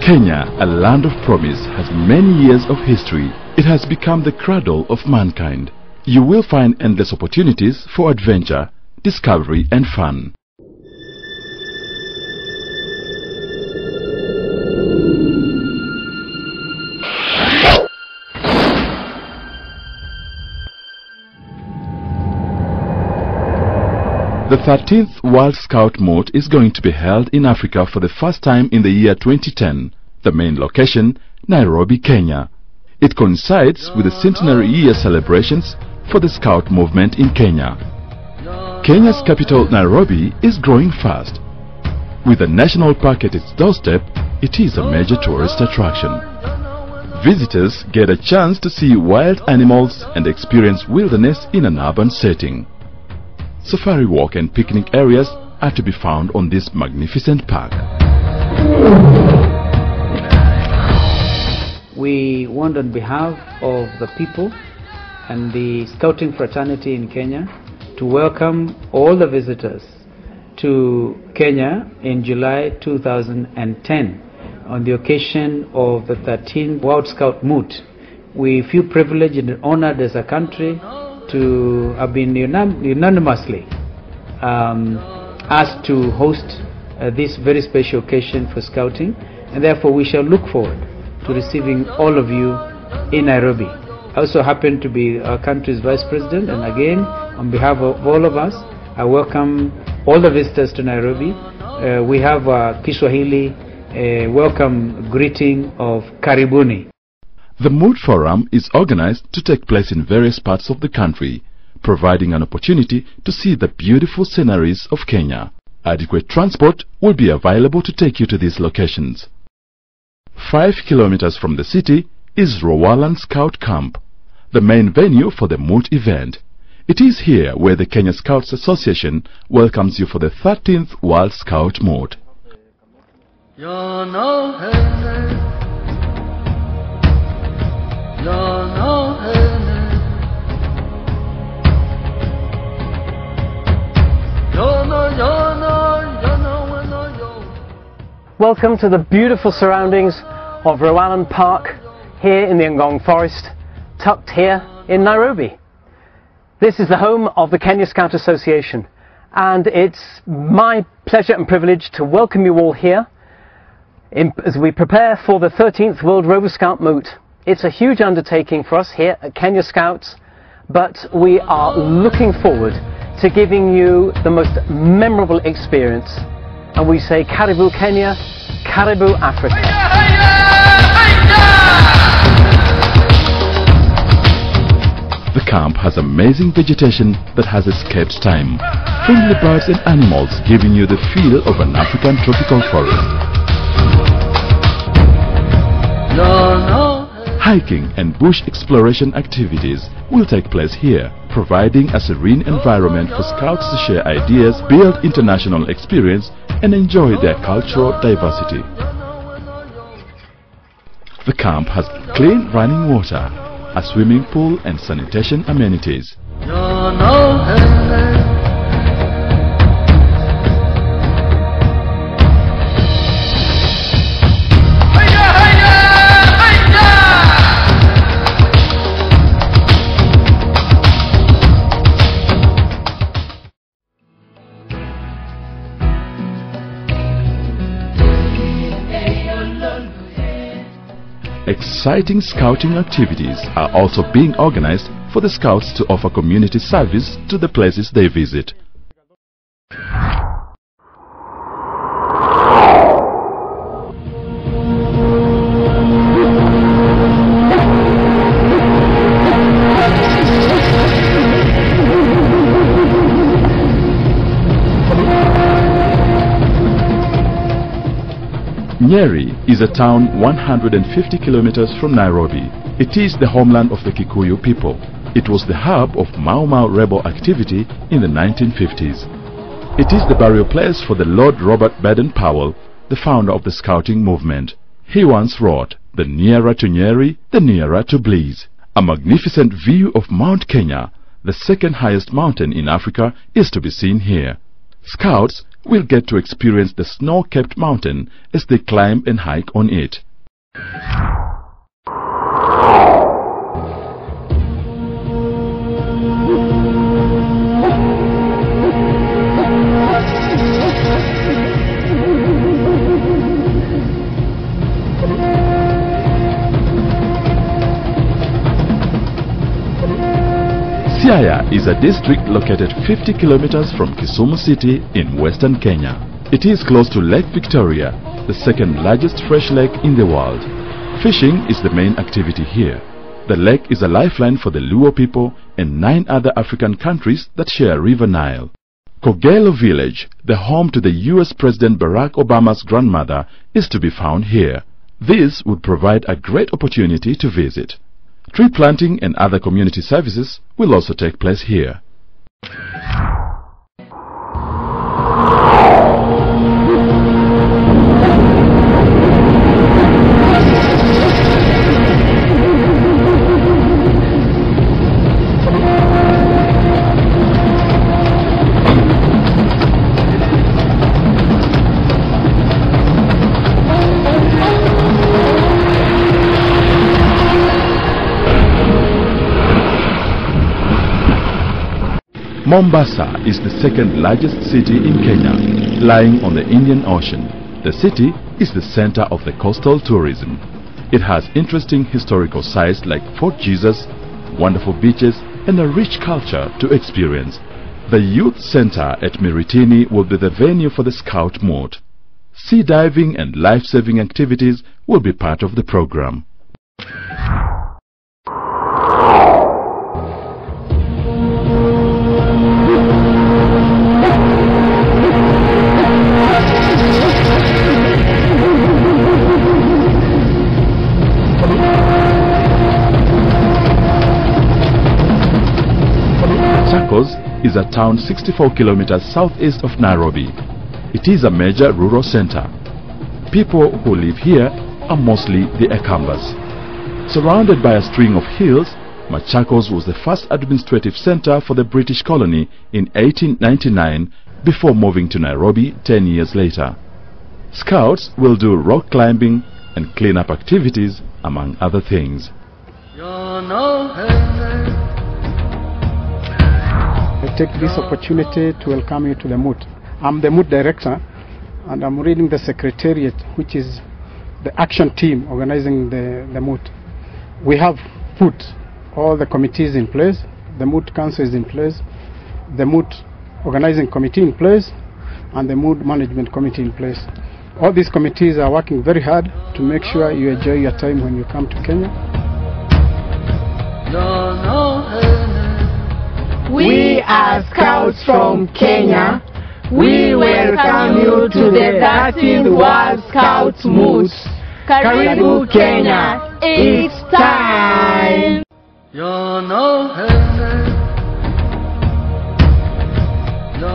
Kenya, a land of promise, has many years of history. It has become the cradle of mankind. You will find endless opportunities for adventure, discovery and fun. The 13th World Scout Moot is going to be held in Africa for the first time in the year 2010. The main location, Nairobi, Kenya. It coincides with the centenary year celebrations for the Scout movement in Kenya. Kenya's capital, Nairobi, is growing fast. With a national park at its doorstep, it is a major tourist attraction. Visitors get a chance to see wild animals and experience wilderness in an urban setting. Safari walk and picnic areas are to be found on this magnificent park. We want, on behalf of the people and the scouting fraternity in Kenya, to welcome all the visitors to Kenya in July 2010 on the occasion of the 13th World Scout Moot. We feel privileged and honored as a country to have been unanimously asked to host this very special occasion for scouting, and therefore we shall look forward to receiving all of you in Nairobi. I also happen to be our country's Vice President, and again, on behalf of all of us, I welcome all the visitors to Nairobi. We have a Kiswahili welcome greeting of Karibuni. The Moot Forum is organized to take place in various parts of the country, providing an opportunity to see the beautiful sceneries of Kenya. Adequate transport will be available to take you to these locations. 5 kilometers from the city is Rowalan Scout Camp, the main venue for the Moot event. It is here where the Kenya Scouts Association welcomes you for the 13th World Scout Moot. Welcome to the beautiful surroundings of Rowalan Park here in the Ngong Forest, tucked here in Nairobi. This is the home of the Kenya Scout Association, and it's my pleasure and privilege to welcome you all here as we prepare for the 13th World Rover Scout Moot. It's a huge undertaking for us here at Kenya Scouts, but we are looking forward to giving you the most memorable experience. And we say Karibu Kenya, Karibu Africa. The camp has amazing vegetation that has escaped time. Friendly birds and animals giving you the feel of an African tropical forest. Hiking and bush exploration activities will take place here, providing a serene environment for scouts to share ideas, build international experience, and enjoy their cultural diversity. The camp has clean running water, a swimming pool and sanitation amenities. Exciting scouting activities are also being organized for the scouts to offer community service to the places they visit. Nyeri is a town 150 kilometers from Nairobi. It is the homeland of the Kikuyu people. It was the hub of Mau Mau rebel activity in the 1950s. It is the burial place for the Lord Robert Baden-Powell, the founder of the scouting movement. He once wrote, "The nearer to Nyeri, the nearer to bliss." A magnificent view of Mount Kenya, the second highest mountain in Africa, is to be seen here. Scouts will get to experience the snow-capped mountain as they climb and hike on it. Siaya is a district located 50 kilometers from Kisumu City in western Kenya. It is close to Lake Victoria, the second largest fresh lake in the world. Fishing is the main activity here. The lake is a lifeline for the Luo people and 9 other African countries that share River Nile. Kogelo village, the home to the US President Barack Obama's grandmother, is to be found here. This would provide a great opportunity to visit. Tree planting and other community services will also take place here. Mombasa is the second largest city in Kenya, lying on the Indian Ocean. The city is the center of the coastal tourism. It has interesting historical sites like Fort Jesus, wonderful beaches, and a rich culture to experience. The youth center at Miritini will be the venue for the Scout Moot. Sea diving and life-saving activities will be part of the program. Machakos is a town 64 kilometers southeast of Nairobi. It is a major rural center. People who live here are mostly the Akambas. Surrounded by a string of hills, Machakos was the first administrative center for the British colony in 1899 before moving to Nairobi 10 years later. Scouts will do rock climbing and cleanup activities, among other things. I take this opportunity to welcome you to the Moot. I'm the Moot director, and I'm reading the secretariat, which is the action team organizing the Moot. We have put all the committees in place. The Moot council is in place, the Moot organizing committee in place, and the Moot management committee in place. All these committees are working very hard to make sure you enjoy your time when you come to Kenya. We are Scouts from Kenya. We welcome you to the 13th World Scouts Moot. Karibu Kenya, it's time!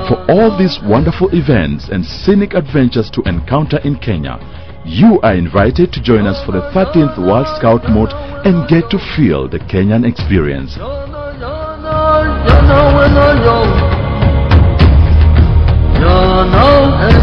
For all these wonderful events and scenic adventures to encounter in Kenya, you are invited to join us for the 13th World Scout Moot and get to feel the Kenyan experience. You know